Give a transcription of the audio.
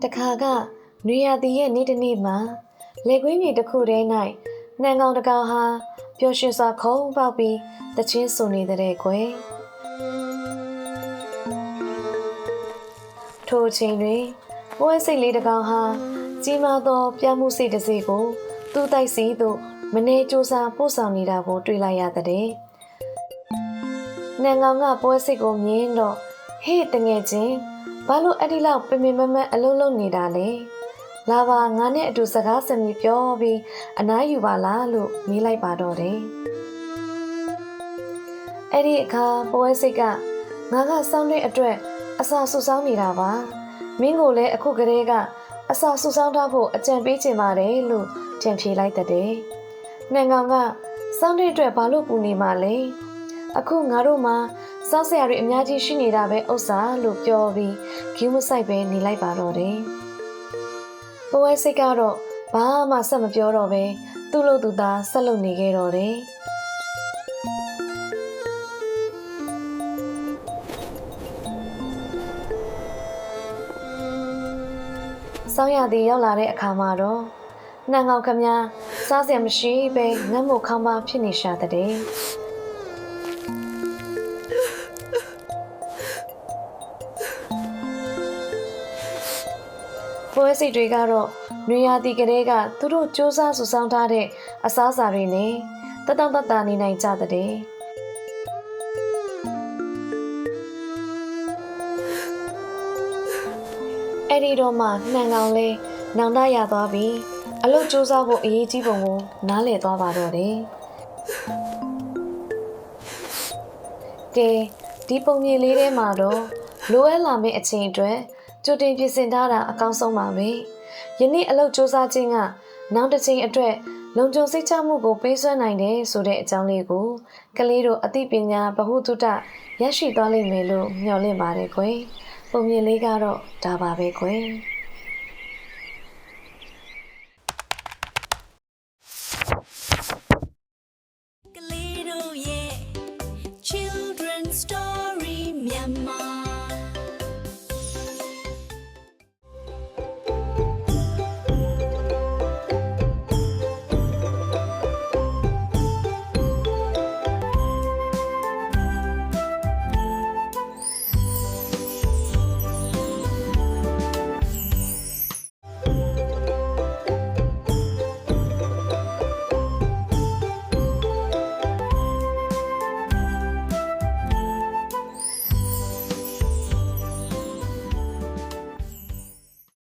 တခါကနွေရာသီရဲ့နေ့တစ်နေ့မှာလေကွင်းမြေတစ်ခုထဲ၌နှံကောင်တစ်ကောင်ဟာပျော်ရွှင်စွာခုံပေါက်ပြီးတချင်းဆိုနေတဲ့ကွယ်ထိုအချိန်တွင်ပွဲစိတ်လေးတစ်ကောင်ဟာကြီးမားသောပြမှုစိတ်တစ်စီကိုသူ့တိုက်စီသို့မနေကြိုးစားပို့ဆောင်နေတာကိုတွေ့လိုက်ရတဲ့နှံကောင်ကပွဲစိတ်ကိုမြင်တော့ဟေ့တငယ်ချင်းဘာလို့အဲ့ဒီလောက်ပင်ပင်မမတ်အလုံးလုံးနေတာလဲလာပါငါနဲ့အတူစကားစမြည်ပြောပြီးအနားယူပါလားလို့မေးလိုက်ပါတော့တယ်အဲ့ဒီအခါပွဲစိတ်ကငါကစောင်းတဲ့အတွက်အစာဆူဆောင်းနေတာပါမင်းကိုလည်းအခုကလေးကအစာဆူဆောင်းထားဖို့အကြံပေးချင်ပါတယ်လို့ထင်ဖြေလိုက်တဲ့နှံကောင်ကစောင်းတဲ့အတွက်ဘာလို့ပူနေမှလဲအခုငါတို့မှာစောက်ဆရာတွေအများကြီးရှိနေတာပဲဥစ္စာလို့ပြောပြီးဂူးမဆိုင်ပဲနေလိုက်ပါတော့တယ်ပွဲစိတ်ကတော့ဘာမှဆက်မပြောတော့ပဲသူ့လို့သူသားဆက်လုပ်နေခဲ့တော့တယ်ဆောင်းရသည်ရောက်လာတဲ့အခါမှာတော့နှံကောင်ခမများစားစရာမရှိပဲငတ်မို့ခေါင်းပါဖြစ်နေရှာတဲ့ပွဲစိတ်တွေကတော့နွေရာသီကလေးကသူတို့စူးစမ်းဆူဆောင်းထားတဲ့အစားအစာတွေနဲ့တတောင့်တတနေနိုင်ကြတဲ့အဲ့ဒီတော့မှနှံကောင်လေးနောင်တရသွားပြီးအလုပ်စူးစမ်းဖို့အရေးကြီးပုံကိုနားလည်သွားပါတော့တယ်ကဲဒီပုံမြင်လေးထဲမှာတော့လိုအပ်လာမယ့်အချိန်အတွက်ကြိုတင်ပြင်ဆင်ထားတာအကောင်းဆုံးပါပဲယနေ့အလုပ်စူးစမ်းခြင်းကနောက်တစ်ချိန်အတွက်လုံခြုံစိတ်ချမှုကိုပေးစွမ်းနိုင်တယ်ဆိုတဲ့အကြောင်းလေးကိုကလေးတို့အသိပညာဗဟုသုတရရှိသွားလိမ့်မယ်လို့မျှော်လင့်ပါတယ်ကွယ်ပုံမြင်လေးကတော့ဒါပါပဲကွယ်